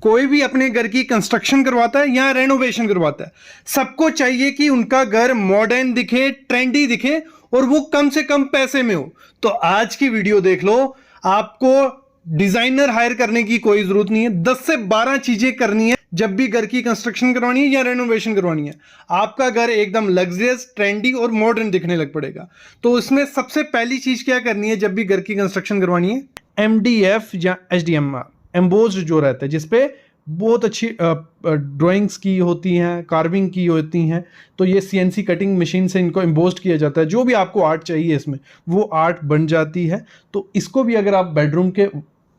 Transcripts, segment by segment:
कोई भी अपने घर की कंस्ट्रक्शन करवाता है या रेनोवेशन करवाता है, सबको चाहिए कि उनका घर मॉडर्न दिखे, ट्रेंडी दिखे और वो कम से कम पैसे में हो। तो आज की वीडियो देख लो, आपको डिजाइनर हायर करने की कोई जरूरत नहीं है। 10 से 12 चीजें करनी है जब भी घर की कंस्ट्रक्शन करवानी है या रेनोवेशन करवानी है। आपका घर एकदम लग्जरियस, ट्रेंडी और मॉडर्न दिखने लग पड़ेगा। तो उसमें सबसे पहली चीज क्या करनी है जब भी घर की कंस्ट्रक्शन करवानी है, MDF या HDMR एम्बोज्ड जो रहता है, जिसपे बहुत अच्छी ड्राइंग्स की होती हैं, कार्विंग की होती हैं, तो ये CNC कटिंग मशीन से इनको एम्बोज्ड किया जाता है। जो भी आपको आर्ट चाहिए इसमें वो आर्ट बन जाती है। तो इसको भी अगर आप बेडरूम के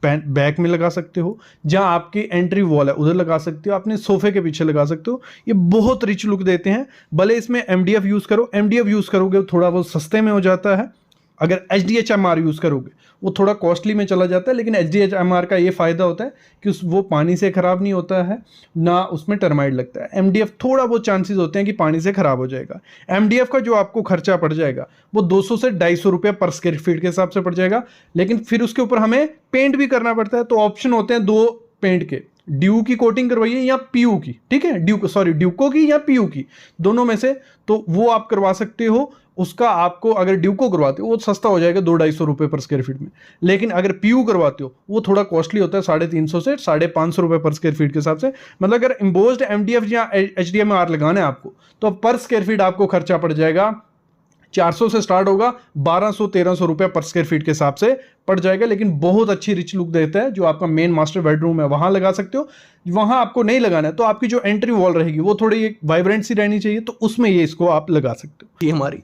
बैक में लगा सकते हो, जहां आपकी एंट्री वॉल है उधर लगा सकते हो, अपने सोफे के पीछे लगा सकते हो। ये बहुत रिच लुक देते हैं। भले इसमें MDF यूज करो, MDF यूज करोगे थोड़ा वो सस्ते में हो जाता है। अगर HDHMR यूज करोगे वो थोड़ा कॉस्टली में चला जाता है, लेकिन HDHMR का ये फायदा होता है कि वो पानी से खराब नहीं होता है, ना उसमें टर्माइट लगता है। MDF थोड़ा बहुत चांसेस होते हैं कि पानी से खराब हो जाएगा। MDF का जो आपको खर्चा पड़ जाएगा वो 200 से 250 रुपये पर स्क्वायर फीट के हिसाब से पड़ जाएगा, लेकिन फिर उसके ऊपर हमें पेंट भी करना पड़ता है। तो ऑप्शन होते हैं दो पेंट के, ड्यू की कोटिंग करवाइए या PU की, ठीक है, ड्यूको की या PU की, दोनों में से। तो वो आप करवा सकते हो। उसका आपको अगर ड्यूको करवाते हो वो सस्ता हो जाएगा 200-250 रुपये पर स्क्वायर फीट में, लेकिन अगर PU करवाते हो वो थोड़ा कॉस्टली होता है, 350 से 550 रुपये पर स्क्वायर फीट के हिसाब से। मतलब अगर एम्बोज्ड MDF या HDMR लगाना है आपको तो पर स्क्वायर फीट आपको खर्चा पड़ जाएगा 400 से स्टार्ट होगा, 1200-1300 रुपये पर स्क्वायर फीट के हिसाब से पड़ जाएगा। लेकिन बहुत अच्छी रिच लुक देता है। जो आपका मेन मास्टर बेडरूम है वहां लगा सकते हो। वहां आपको नहीं लगाना है तो आपकी जो एंट्री वॉल रहेगी वो थोड़ी वाइब्रेंट सी रहनी चाहिए, तो उसमें ये इसको आप लगा सकते हो। ये हमारी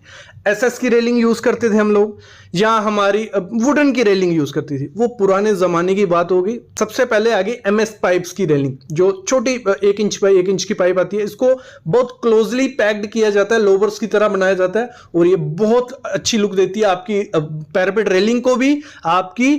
SS की रेलिंग यूज करते थे हम लोग, या हमारी वुडन की रेलिंग यूज करती थी, वो पुराने जमाने की बात होगी। सबसे पहले आ गई MS पाइप्स की रेलिंग, जो छोटी 1 इंच बाई 1 इंच की पाइप आती है। इसको बहुत क्लोजली पैक्ड किया जाता है, लोवर्स की तरह बनाया जाता है, और ये बहुत अच्छी लुक देती है आपकी पैरापेट रेलिंग को भी, आपकी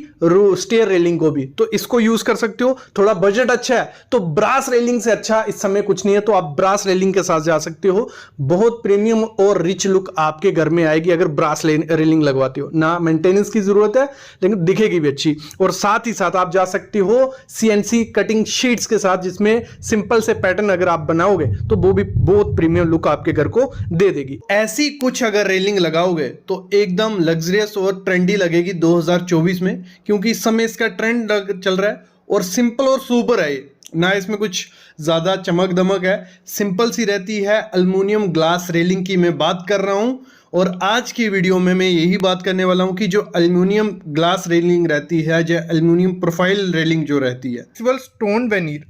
स्टेयर रेलिंग को भी। तो इसको यूज कर सकते हो। थोड़ा बजट अच्छा है तो ब्रास रेलिंग से अच्छा इस समय कुछ नहीं है, तो आप ब्रास रेलिंग के साथ जा सकते हो। बहुत प्रीमियम और रिच लुक आपके घर में आएगी अगर ब्रास रेलिंग लगवाते हो। ना मेंटेनेंस की जरूरत है, लेकिन दिखेगी भी अच्छी। और साथ ही साथ आप जा सकते हो CNC कटिंग शीट्स के साथ, जिसमें सिंपल से पैटर्न अगर आप बनाओगे तो वो भी बहुत प्रीमियम लुक आपके घर को दे देगी। ऐसी कुछ अगर रेलिंग लगाओगे तो एकदम लग्जरियस और ट्रेंडी लगेगी 2024 में, क्योंकि इस समय इसका ट्रेंड चल रहा है। और सिंपल और सुपर है ये, ना इसमें कुछ ज्यादा चमक दमक है, सिंपल सी रहती है। एल्युमिनियम ग्लास रेलिंग की मैं बात कर रहा हूं, और आज की वीडियो में मैं यही बात करने वाला हूं कि जो एल्युमिनियम ग्लास रेलिंग रहती है, जो एल्युमिनियम प्रोफाइल रेलिंग जो रहती है, फ्लेक्सिबल स्टोन वेनीर।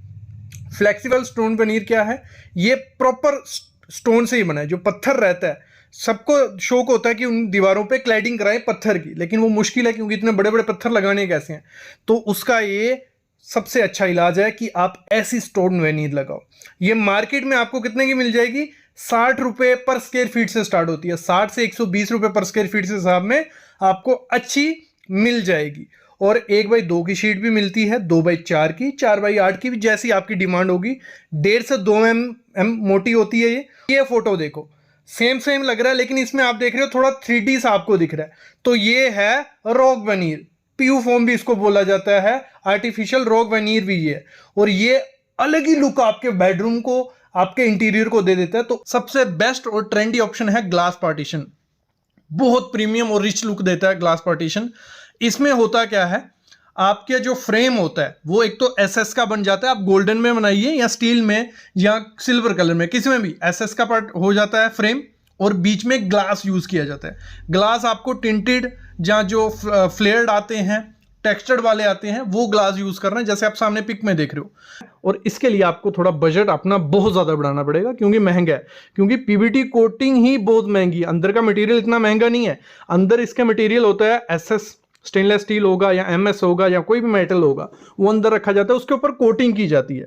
फ्लेक्सिबल स्टोन वेनीर क्या है? ये प्रॉपर स्टोन से ही बना है, जो पत्थर रहता है। सबको शौक होता है कि उन दीवारों पे क्लैडिंग कराएं पत्थर की, लेकिन वो मुश्किल है क्योंकि इतने बड़े बड़े पत्थर लगाने कैसे हैं। तो उसका ये सबसे अच्छा इलाज है कि आप ऐसी स्टोन वेनीर लगाओ। ये मार्केट में आपको कितने की मिल जाएगी? 60 रुपये पर स्क्वायर फीट से स्टार्ट होती है। 60 से 120 रुपये पर स्क्वायर फीट के हिसाब में आपको अच्छी मिल जाएगी। और 1x2 की शीट भी मिलती है, 2x4 की, 4x8 की भी, जैसी आपकी डिमांड होगी। 1.5 से 2 mm मोटी होती है ये फोटो देखो, सेम लग रहा है, लेकिन इसमें आप देख रहे हो थोड़ा 3D सा आपको दिख रहा है। तो ये है रॉक वेनीर, PU फोम भी इसको बोला जाता है, आर्टिफिशियल रॉक वेनीर भी ये। और ये अलग ही लुक आपके बेडरूम को, आपके इंटीरियर को दे देता है। तो सबसे बेस्ट और ट्रेंडी ऑप्शन है ग्लास पार्टीशन। बहुत प्रीमियम और रिच लुक देता है ग्लास पार्टीशन। इसमें होता क्या है, आपके जो फ्रेम होता है वो एक तो SS का बन जाता है। आप गोल्डन में बनाइए या स्टील में या सिल्वर कलर में, किसी में भी SS का पार्ट हो जाता है फ्रेम, और बीच में ग्लास यूज किया जाता है। ग्लास आपको टिंटेड, जहाँ जो फ्लेयर्ड आते हैं, टेक्सचर्ड वाले आते हैं, वो ग्लास यूज करना है, जैसे आप सामने पिक में देख रहे हो। और इसके लिए आपको थोड़ा बजट अपना बहुत ज्यादा बढ़ाना पड़ेगा, क्योंकि महंगा है। क्योंकि PVT कोटिंग ही बहुत महंगी है, अंदर का मटेरियल इतना महंगा नहीं है। अंदर इसका मटेरियल होता है SS, स्टेनलेस स्टील होगा या MS होगा या कोई भी मेटल होगा, वो अंदर रखा जाता है, उसके ऊपर कोटिंग की जाती है।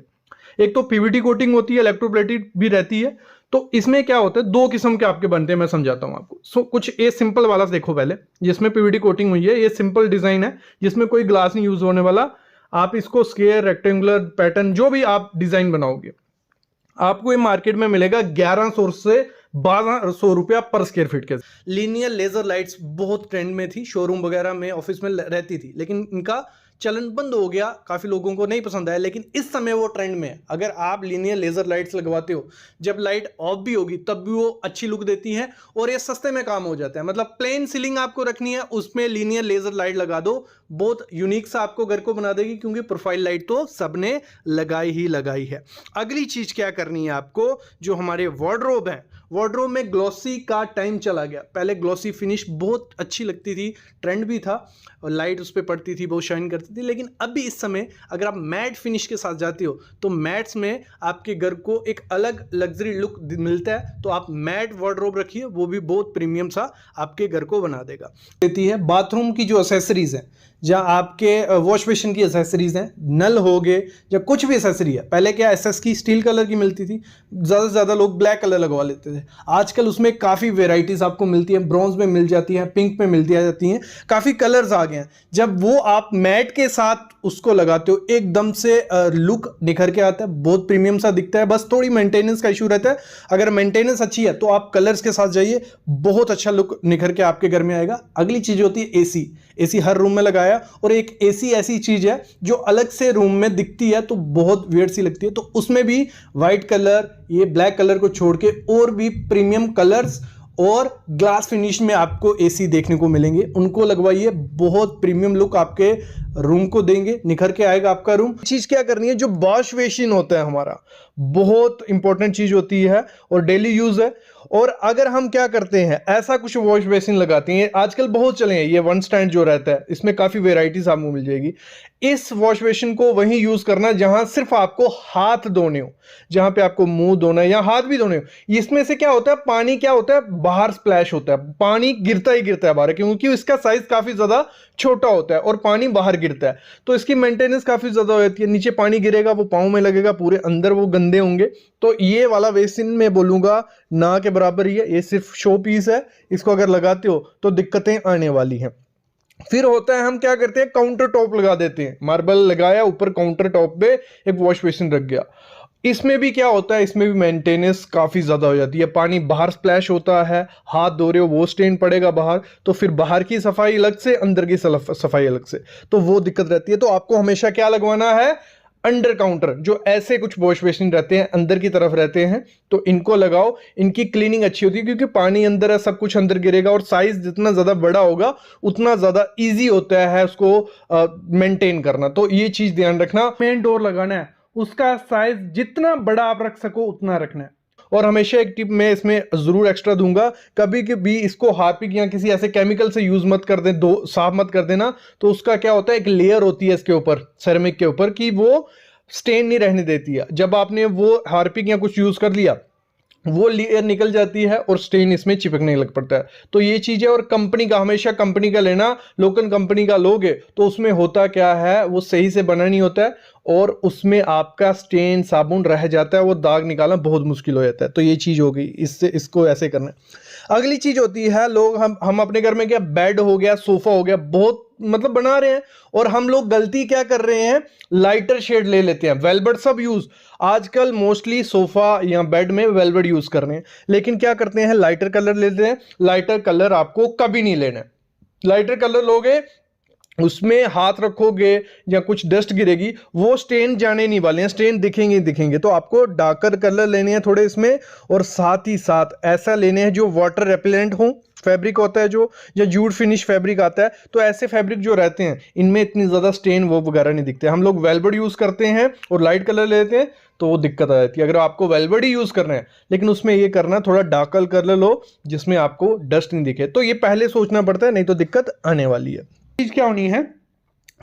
एक तो PVT कोटिंग होती है, इलेक्ट्रोप्लेटेड भी रहती है। तो इसमें क्या होता है, 2 किस्म के आपके बनते हैं, मैं समझाता हूं आपको। कुछ ये सिंपल वाला देखो पहले, जिसमें PVT कोटिंग हुई है। ये सिंपल डिजाइन है जिसमें कोई ग्लास नहीं यूज होने वाला। आप इसको स्क्वायर, रेक्टेंगुलर, पैटर्न, जो भी आप डिजाइन बनाओगे, आपको ये मार्केट में मिलेगा 1100 से 1200 रुपया पर स्क्वायर फीट के। लीनियर लेजर लाइट्स बहुत ट्रेंड में थी, शोरूम वगैरह में, ऑफिस में रहती थी, लेकिन इनका चलन बंद हो गया, काफ़ी लोगों को नहीं पसंद आया, लेकिन इस समय वो ट्रेंड में है। अगर आप लीनियर लेज़र लाइट्स लगवाते हो, जब लाइट ऑफ भी होगी तब भी वो अच्छी लुक देती है और ये सस्ते में काम हो जाता है। मतलब प्लेन सीलिंग आपको रखनी है, उसमें लीनियर लेज़र लाइट लगा दो, बहुत यूनिक सा आपको घर को बना देगी, क्योंकि प्रोफाइल लाइट तो सबने लगाई है। अगली चीज़ क्या करनी है आपको, जो हमारे वार्डरोब है, वार्डरोब में ग्लॉसी का टाइम चला गया। पहले ग्लॉसी फिनिश बहुत अच्छी लगती थी, ट्रेंड भी था और लाइट उस पर पड़ती थी, बहुत शाइन करती थी। लेकिन अभी इस समय अगर आप मैट फिनिश के साथ जाते हो तो मैट्स में आपके घर को एक अलग लग्जरी लुक मिलता है। तो आप मैट वार्डरोब रखिए, वो भी बहुत प्रीमियम सा आपके घर को बना देगा। देती है बाथरूम की जो एसेसरीज है, जहाँ आपके वॉश बेसिन की एसेसरीज हैं, नल हो गए या कुछ भी एसेसरी है। पहले क्या एसएस की स्टील कलर की मिलती थी, ज़्यादा से ज़्यादा लोग ब्लैक कलर लगवा लेते थे। आजकल उसमें काफ़ी वेराइटीज़ आपको मिलती हैं, ब्रॉन्ज में मिल जाती हैं, पिंक में मिल जाती हैं, काफ़ी कलर्स आ गए हैं। जब वो आप मैट के साथ उसको लगाते हो, एकदम से लुक निखर के आता है, बहुत प्रीमियम सा दिखता है। बस थोड़ी मेंटेनेंस का इशू रहता है, अगर मेंटेनेंस अच्छी है तो आप कलर्स के साथ जाइए, बहुत अच्छा लुक निखर के आपके घर में आएगा। अगली चीज़ होती है एसी। एसी हर रूम में लगाया, और एक एसी ऐसी चीज है जो अलग से रूम में दिखती है तो बहुत वियर्ड सी लगती है, तो उसमें भी वाइट कलर, ये ब्लैक कलर को छोड़ के और भी प्रीमियम कलर्स और ग्लास फिनिश में आपको एसी देखने को मिलेंगे, उनको लगवाइए। बहुत प्रीमियम लुक आपके रूम को देंगे, निखर के आएगा आपका रूम। चीज क्या करनी है, जो वॉश बेसिन होता है हमारा, बहुत इंपॉर्टेंट चीज होती है और डेली यूज है। और अगर हम क्या करते हैं, ऐसा कुछ वॉश बेसिन लगाते हैं, आजकल बहुत चले हैं ये वन स्टैंड जो रहता है, इसमें काफी वेराइटीज आपको मिल जाएगी। इस वॉश बेसिन को वहीं यूज करना जहां सिर्फ आपको हाथ धोने हो, जहां पे आपको मुंह धोना है या हाथ भी धोने हो। इसमें से क्या होता है, पानी क्या होता है, बाहर स्प्लैश होता है, पानी गिरता ही गिरता है बाहर, क्योंकि इसका साइज काफी ज्यादा छोटा होता है और पानी बाहर गिरता है, तो इसकी मेंटेनेंस काफी ज्यादा हो जाती है। नीचे पानी गिरेगा, वो पाँव में लगेगा, पूरे अंदर वो गंदे होंगे। तो ये वाला बेसिन मैं बोलूंगा ना के बराबर ही है, ये सिर्फ शो पीस है, इसको अगर लगाते हो तो दिक्कतें आने वाली हैं। फिर होता है, हम क्या करते हैं, काउंटर टॉप लगा देते हैं, मार्बल लगाया, ऊपर काउंटर टॉप पे एक वॉश बेसिन रख गया। इसमें भी क्या होता है, इसमें भी मेंटेनेंस काफी ज्यादा हो जाती है, पानी बाहर स्प्लैश होता है, हाथ धो रहे हो वो स्टेन पड़ेगा बाहर, तो फिर बाहर की सफाई अलग से, अंदर की सफाई अलग से, तो वो दिक्कत रहती है। तो आपको हमेशा क्या लगवाना है, अंडर काउंटर, जो ऐसे कुछ वॉश बेसिन रहते हैं अंदर की तरफ रहते हैं, तो इनको लगाओ। इनकी क्लीनिंग अच्छी होती है, क्योंकि पानी अंदर है, सब कुछ अंदर गिरेगा, और साइज जितना ज्यादा बड़ा होगा उतना ज्यादा इजी होता है उसको मेंटेन करना। तो ये चीज ध्यान रखना। मेन डोर लगाना है, उसका साइज जितना बड़ा आप रख सको उतना रखना है। और हमेशा एक टिप मैं इसमें जरूर एक्स्ट्रा दूंगा, कभी भी इसको हार्पिक या किसी ऐसे केमिकल से यूज मत कर दे, साफ मत कर देना। तो उसका क्या होता है, एक लेयर होती है इसके ऊपर, सेरेमिक के ऊपर, कि वो स्टेन नहीं रहने देती है। जब आपने वो हार्पिक या कुछ यूज कर लिया, वो लेयर निकल जाती है और स्टेन इसमें चिपकने लग पड़ता है। तो ये चीज है। और कंपनी का, हमेशा कंपनी का लेना, लोकल कंपनी का लोगे तो उसमें होता क्या है, वो सही से बना नहीं होता है और उसमें आपका स्टेन साबुन रह जाता है, वो दाग निकालना बहुत मुश्किल हो जाता है। तो ये चीज हो गई, इससे इसको ऐसे करना है। अगली चीज होती है, लोग हम अपने घर में क्या, बेड हो गया, सोफा हो गया, बहुत मतलब बना रहे हैं, और हम लोग गलती क्या कर रहे हैं, लाइटर शेड ले लेते हैं, वेलवेट सब यूज आजकल मोस्टली सोफा या बेड में वेलवेट यूज कर रहे हैं, लेकिन क्या करते हैं, लाइटर कलर लेते हैं। लाइटर कलर आपको कभी नहीं लेना है। लाइटर कलर लोगे, उसमें हाथ रखोगे या कुछ डस्ट गिरेगी, वो स्टेन जाने नहीं वाले हैं, स्टेन दिखेंगे। तो आपको डार्कर कलर लेने हैं थोड़े इसमें, और साथ ही साथ ऐसा लेने हैं जो वाटर रेपेलेंट हो। फैब्रिक होता है जो, या जूट फिनिश फैब्रिक आता है, तो ऐसे फैब्रिक जो रहते हैं इनमें इतनी ज्यादा स्टेन वो वगैरह नहीं दिखते। हम लोग वेलवेट यूज करते हैं और लाइट कलर लेते हैं, तो वो दिक्कत आ जाती है। अगर आपको वेलवेट ही यूज करना है, लेकिन उसमें ये करना थोड़ा डार्क कलर लो जिसमें आपको डस्ट नहीं दिखे, तो ये पहले सोचना पड़ता है, नहीं तो दिक्कत आने वाली है। चीज क्या होनी है,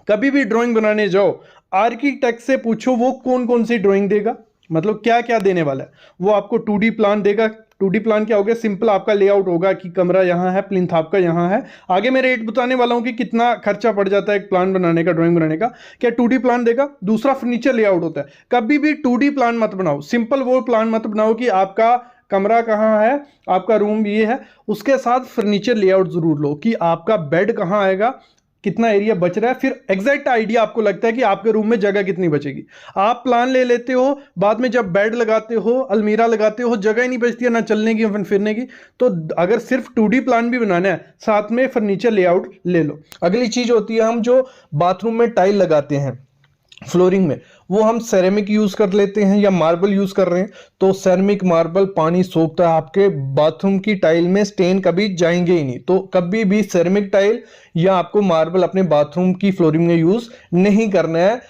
कभी भी ड्राइंग बनाने जाओ, आर्किटेक्ट से पूछो वो कौन कौन सी ड्राइंग देगा, मतलब क्या क्या देने वाला है। वो आपको 2D प्लान देगा। 2D प्लान क्या हो गया, सिंपल आपका लेआउट होगा कि कमरा यहाँ है, प्लिंथ आपका यहाँ है। आगे मैं रेट बताने वाला हूँ कि कितना खर्चा पड़ जाता है एक प्लान बनाने का, ड्राइंग बनाने का। क्या 2D प्लान देगा। दूसरा फर्नीचर लेआउट होता है। कभी भी 2D प्लान मत बनाओ, सिंपल वो प्लान मत बनाओ कि आपका कमरा कहाँ है, आपका रूम ये है, उसके साथ फर्नीचर लेआउट जरूर लो कि आपका बेड कहाँ आएगा, कितना एरिया बच रहा है, फिर एग्जैक्ट आइडिया आपको लगता है कि आपके रूम में जगह कितनी बचेगी। आप प्लान ले लेते हो, बाद में जब बेड लगाते हो, अलमीरा लगाते हो, जगह ही नहीं बचती है ना चलने की फिरने की। तो अगर सिर्फ 2D प्लान भी बनाना है, साथ में फर्नीचर लेआउट ले लो। अगली चीज होती है, हम जो बाथरूम में टाइल लगाते हैं फ्लोरिंग में, वो हम सेरेमिक यूज कर लेते हैं या मार्बल यूज कर रहे हैं। तो सेरेमिक मार्बल पानी सोखता है, आपके बाथरूम की टाइल में स्टेन कभी जाएंगे ही नहीं। तो कभी भी सेरेमिक टाइल या आपको मार्बल अपने बाथरूम की फ्लोरिंग में यूज नहीं करना है।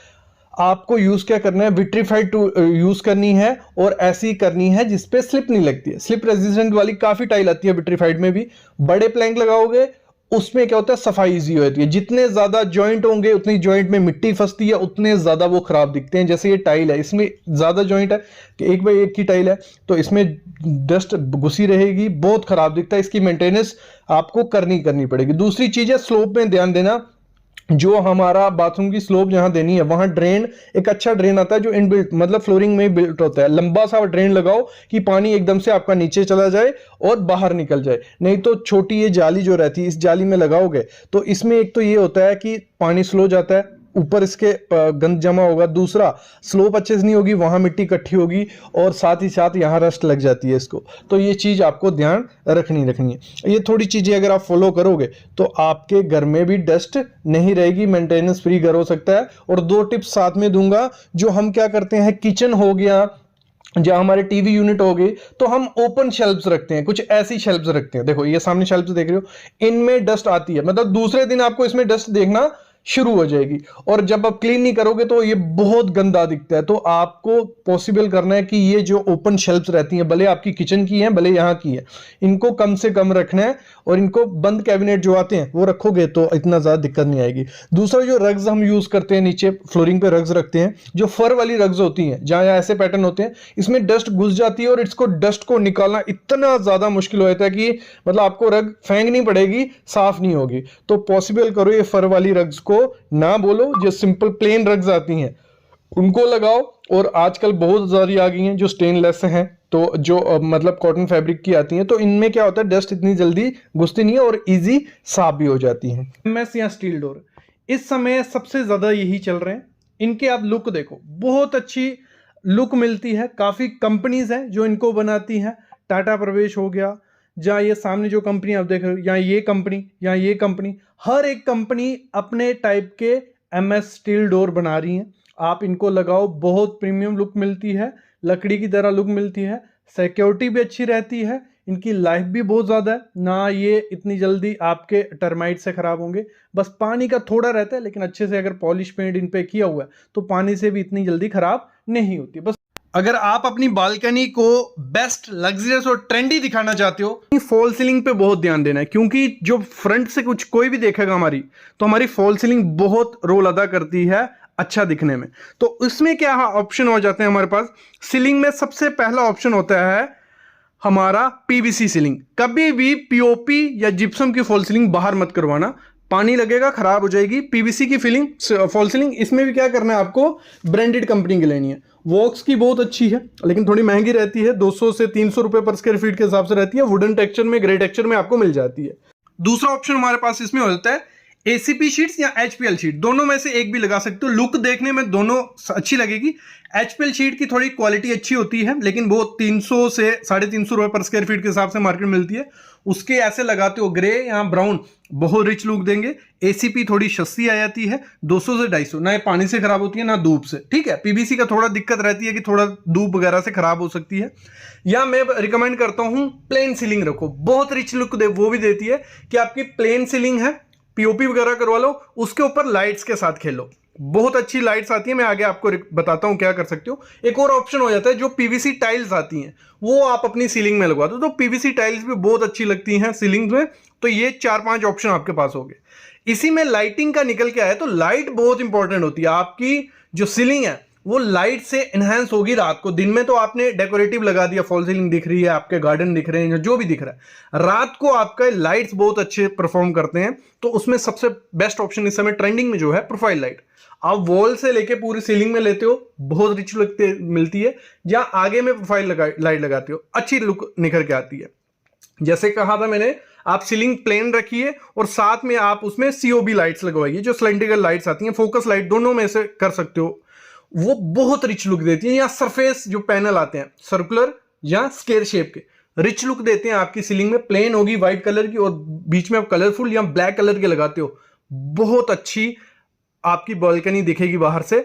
आपको यूज क्या करना है, विट्रीफाइड यूज करनी है, और ऐसी करनी है जिसपे स्लिप नहीं लगती है। स्लिप रेजिस्टेंट वाली काफी टाइल आती है विट्रीफाइड में भी। बड़े प्लैंक लगाओगे, उसमें क्या होता है, सफाई इजी होती है। जितने ज्यादा जॉइंट होंगे उतनी जॉइंट में मिट्टी फंसती है, उतने ज्यादा वो खराब दिखते हैं। जैसे ये टाइल है, इसमें ज्यादा जॉइंट है कि 1x1 की टाइल है, तो इसमें डस्ट घुसी रहेगी, बहुत खराब दिखता है। इसकी मेंटेनेंस आपको करनी पड़ेगी। दूसरी चीज है, स्लोप में ध्यान देना। जो हमारा बाथरूम की स्लोप जहां देनी है, वहां ड्रेन, एक अच्छा ड्रेन आता है जो इनबिल्ट, मतलब फ्लोरिंग में बिल्ट होता है। लंबा सा ड्रेन लगाओ कि पानी एकदम से आपका नीचे चला जाए और बाहर निकल जाए। नहीं तो छोटी ये जाली जो रहती है, इस जाली में लगाओगे तो इसमें एक तो ये होता है कि पानी स्लो जाता है, ऊपर इसके गंद जमा होगा। दूसरा, स्लोप अच्छे से नहीं होगी, वहां मिट्टी इकट्ठी होगी, और साथ ही साथ यहां रस्ट लग जाती है इसको। तो ये चीज आपको ध्यान रखनी है। ये थोड़ी चीजें अगर आप फॉलो करोगे तो आपके घर में भी डस्ट नहीं रहेगी, मेंटेनेंस फ्री घर हो सकता है। और 2 टिप्स साथ में दूंगा। जो हम क्या करते हैं, किचन हो गया, जहां हमारे टीवी यूनिट हो गई, तो हम ओपन शेल्फ्स रखते हैं, कुछ ऐसी शेल्फ्स रखते हैं। देखो ये सामने शेल्फ्स देख रहे हो, इनमें डस्ट आती है, मतलब दूसरे दिन आपको इसमें डस्ट देखना शुरू हो जाएगी। और जब आप क्लीन नहीं करोगे तो ये बहुत गंदा दिखता है। तो आपको पॉसिबल करना है कि ये जो ओपन शेल्फ्स रहती हैं, भले आपकी किचन की हैं भले यहाँ की है, इनको कम से कम रखना है। और इनको बंद कैबिनेट जो आते हैं वो रखोगे तो इतना ज्यादा दिक्कत नहीं आएगी। दूसरा, जो रग्स हम यूज करते हैं, नीचे फ्लोरिंग पे रग्स रखते हैं, जो फर वाली रग्स होती हैं, जहां ऐसे पैटर्न होते हैं, इसमें डस्ट घुस जाती है और इसको डस्ट को निकालना इतना ज्यादा मुश्किल हो जाता है कि मतलब आपको रग फेंकनी पड़ेगी, साफ नहीं होगी। तो पॉसिबल करो ये फर वाली रग्स को ना बोलो, जो सिंपल प्लेन रग्स आती हैं उनको लगाओ। और आजकल बहुत सारी आ गई हैं जो स्टेनलेस हैं, तो जो मतलब कॉटन फैब्रिक की आती हैं, तो इनमें क्या होता है, डस्ट इतनी जल्दी घुसती नहीं है और इजी साफ भी हो जाती हैं। एमएस या स्टील डोर इस समय सबसे ज्यादा यही चल रहे हैं। इनके आप लुक देखो, बहुत अच्छी लुक मिलती है। काफी कंपनीज हैं जो इनको बनाती हैं। टाटा प्रवेश हो गया, जहाँ ये सामने जो कंपनी आप देख रहे हो, यहाँ ये कंपनी, यहाँ ये कंपनी, हर एक कंपनी अपने टाइप के एमएस स्टील डोर बना रही हैं। आप इनको लगाओ, बहुत प्रीमियम लुक मिलती है, लकड़ी की तरह लुक मिलती है, सिक्योरिटी भी अच्छी रहती है, इनकी लाइफ भी बहुत ज़्यादा है ना। ये इतनी जल्दी आपके टर्माइट से ख़राब होंगे, बस पानी का थोड़ा रहता है, लेकिन अच्छे से अगर पॉलिश पेंट इन पे किया हुआ है तो पानी से भी इतनी जल्दी ख़राब नहीं होती। बस अगर आप अपनी बालकनी को बेस्ट, लग्जरियस और ट्रेंडी दिखाना चाहते हो, फॉल सीलिंग पे बहुत ध्यान देना है, क्योंकि जो फ्रंट से कुछ कोई भी देखेगा हमारी, तो हमारी फॉल सीलिंग बहुत रोल अदा करती है अच्छा दिखने में। तो इसमें क्या ऑप्शन हो जाते हैं हमारे पास। सीलिंग में सबसे पहला ऑप्शन होता है हमारा पीवीसी सीलिंग। कभी भी पीओपी या जिप्सम की फॉल सीलिंग बाहर मत करवाना, पानी लगेगा, खराब हो जाएगी। पीवीसी की फीलिंग फॉल सीलिंग, इसमें भी क्या करना है आपको, ब्रांडेड कंपनी की लेनी है। वॉक्स की बहुत अच्छी है, लेकिन थोड़ी महंगी रहती है, 200 से 300 रुपए पर स्क्वायर फीट के हिसाब से रहती है। वुडन टेक्सचर में, ग्रे टेक्सचर में आपको मिल जाती है। दूसरा ऑप्शन हमारे पास इसमें होता है एसीपी शीट्स या एचपीएल शीट, दोनों में से एक भी लगा सकते हो। लुक देखने में दोनों अच्छी लगेगी। एचपीएल शीट की थोड़ी क्वालिटी अच्छी होती है, लेकिन वो 300 से 350 रुपए पर स्क्वायर फीट के हिसाब से मार्केट में मिलती है। उसके ऐसे लगाते हो ग्रे या ब्राउन, बहुत रिच लुक देंगे। एसीपी थोड़ी सस्ती आ जाती है, 200 से 250, ना पानी से खराब होती है ना धूप से, ठीक है। पीवीसी का थोड़ा दिक्कत रहती है कि थोड़ा धूप वगैरह से खराब हो सकती है। या मैं रिकमेंड करता हूं प्लेन सीलिंग रखो, बहुत रिच लुक वो भी देती है कि आपकी प्लेन सीलिंग है, पीओपी वगैरह करवा लो, उसके ऊपर लाइट्स के साथ खेलो, बहुत अच्छी लाइट्स आती है। मैं आगे आपको बताता हूं क्या कर सकते हो। एक और ऑप्शन हो जाता है, जो पीवीसी टाइल्स आती हैं वो आप अपनी सीलिंग में लगवा दो, तो पीवीसी टाइल्स भी बहुत अच्छी लगती हैं सीलिंग में। तो ये 4-5 ऑप्शन आपके पास हो गए। इसी में लाइटिंग का निकल के आया, तो लाइट बहुत इंपॉर्टेंट होती है। आपकी जो सीलिंग है वो लाइट से एनहांस होगी रात को। दिन में तो आपने डेकोरेटिव लगा दिया, फॉल सीलिंग दिख रही है, आपके गार्डन दिख रहे हैं, जो भी दिख रहा है, रात को आपके लाइट्स बहुत अच्छे परफॉर्म करते हैं। तो उसमें सबसे बेस्ट ऑप्शन इस समय ट्रेंडिंग में जो है प्रोफाइल लाइट। आप वॉल से लेके पूरी सीलिंग में लेते हो, बहुत रिच लुक मिलती है। जहां आगे में प्रोफाइल लाइट लगाते हो, अच्छी लुक निखर के आती है। जैसे कहा था मैंने, आप सीलिंग प्लेन रखिए और साथ में आप उसमें सीओबी लाइट्स लगवाइए, जो सिलेंड्रिकल लाइट्स आती हैं, फोकस लाइट, दोनों में से कर सकते हो। वो बहुत रिच लुक देती है। या सरफेस जो पैनल आते हैं सर्कुलर या स्क्वायर शेप के, रिच लुक देते हैं। आपकी सीलिंग में प्लेन होगी व्हाइट कलर की और बीच में आप कलरफुल या ब्लैक कलर के लगाते हो, बहुत अच्छी आपकी बालकनी दिखेगी बाहर से।